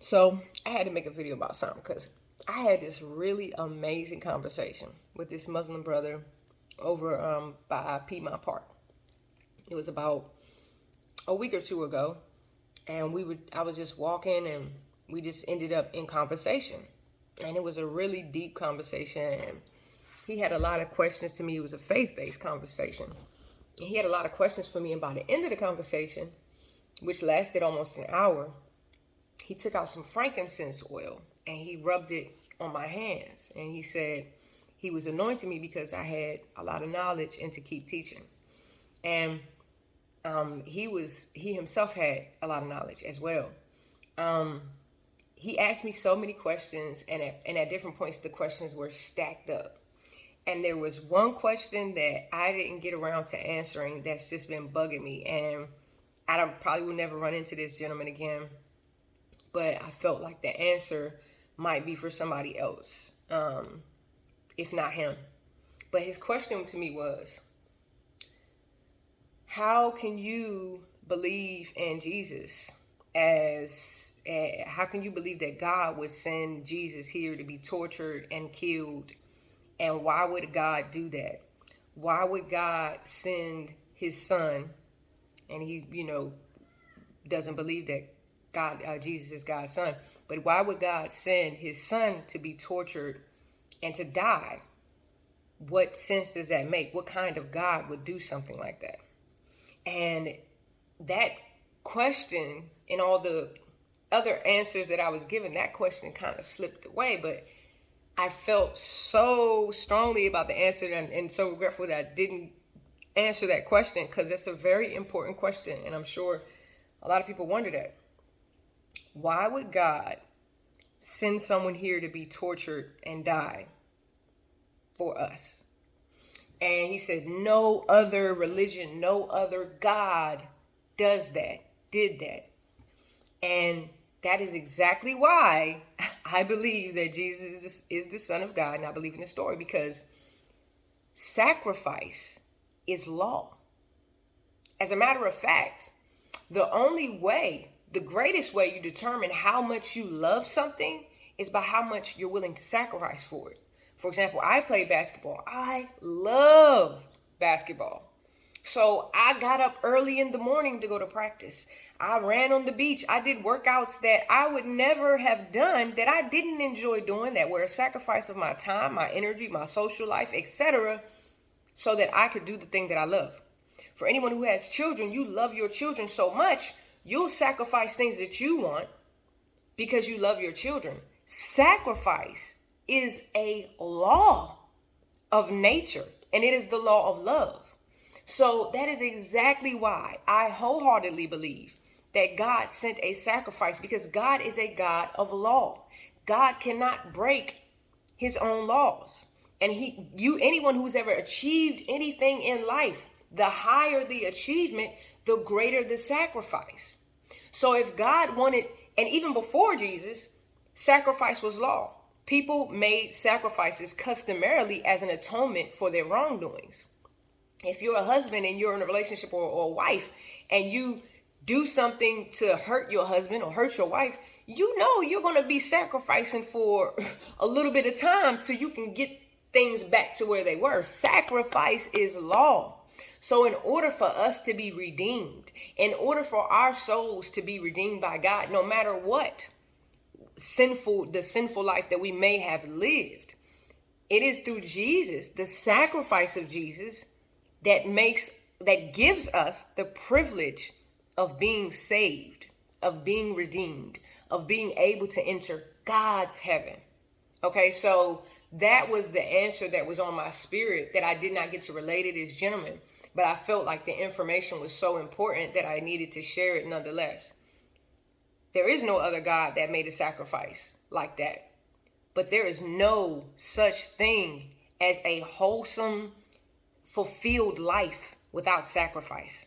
So I had to make a video about something because I had this really amazing conversation with this Muslim brother over by Piedmont Park. It was about a week or two ago, and I was just walking, and we just ended up in conversation, and it was a really deep conversation. And he had a lot of questions to me. It was a faith-based conversation, and he had a lot of questions for me. And by the end of the conversation, which lasted almost an hour, he took out some frankincense oil and he rubbed it on my hands. And he said he was anointing me because I had a lot of knowledge and to keep teaching. And he himself had a lot of knowledge as well. He asked me so many questions, and at different points, the questions were stacked up. And there was one question that I didn't get around to answering that's just been bugging me. And I probably will never run into this gentleman again, but I felt like the answer might be for somebody else, if not him. But his question to me was, how can you believe in Jesus how can you believe that God would send Jesus here to be tortured and killed? And why would God do that? Why would God send his son? And he, doesn't believe that Jesus is God's son. But why would God send his son to be tortured and to die? What sense does that make? What kind of God would do something like that? And that question and all the other answers that I was given, that question kind of slipped away. But I felt so strongly about the answer and so regretful that I didn't answer that question, because it's a very important question. And I'm sure a lot of people wonder that. Why would God send someone here to be tortured and die for us? And he said, no other religion, no other God did that. And that is exactly why I believe that Jesus is the Son of God. And I believe in the story, because sacrifice is law. As a matter of fact, the greatest way you determine how much you love something is by how much you're willing to sacrifice for it. For example, I play basketball. I love basketball. So I got up early in the morning to go to practice. I ran on the beach. I did workouts that I would never have done, that I didn't enjoy doing, that were a sacrifice of my time, my energy, my social life, etc., so that I could do the thing that I love. For anyone who has children, you love your children so much, you'll sacrifice things that you want because you love your children. Sacrifice is a law of nature, and it is the law of love. So that is exactly why I wholeheartedly believe that God sent a sacrifice, because God is a God of law. God cannot break his own laws. And anyone who's ever achieved anything in life, the higher the achievement, the greater the sacrifice. So if God wanted, and even before Jesus, sacrifice was law. People made sacrifices customarily as an atonement for their wrongdoings. If you're a husband and you're in a relationship or a wife, and you do something to hurt your husband or hurt your wife, you're going to be sacrificing for a little bit of time till you can get things back to where they were. Sacrifice is law. So in order for us to be redeemed, in order for our souls to be redeemed by God, no matter what the sinful life that we may have lived, it is through Jesus, the sacrifice of Jesus, that gives us the privilege of being saved, of being redeemed, of being able to enter God's heaven. Okay, so that was the answer that was on my spirit, that I did not get to relate to this gentleman, but I felt like the information was so important that I needed to share it nonetheless. There is no other God that made a sacrifice like that, but there is no such thing as a wholesome, fulfilled life without sacrifice.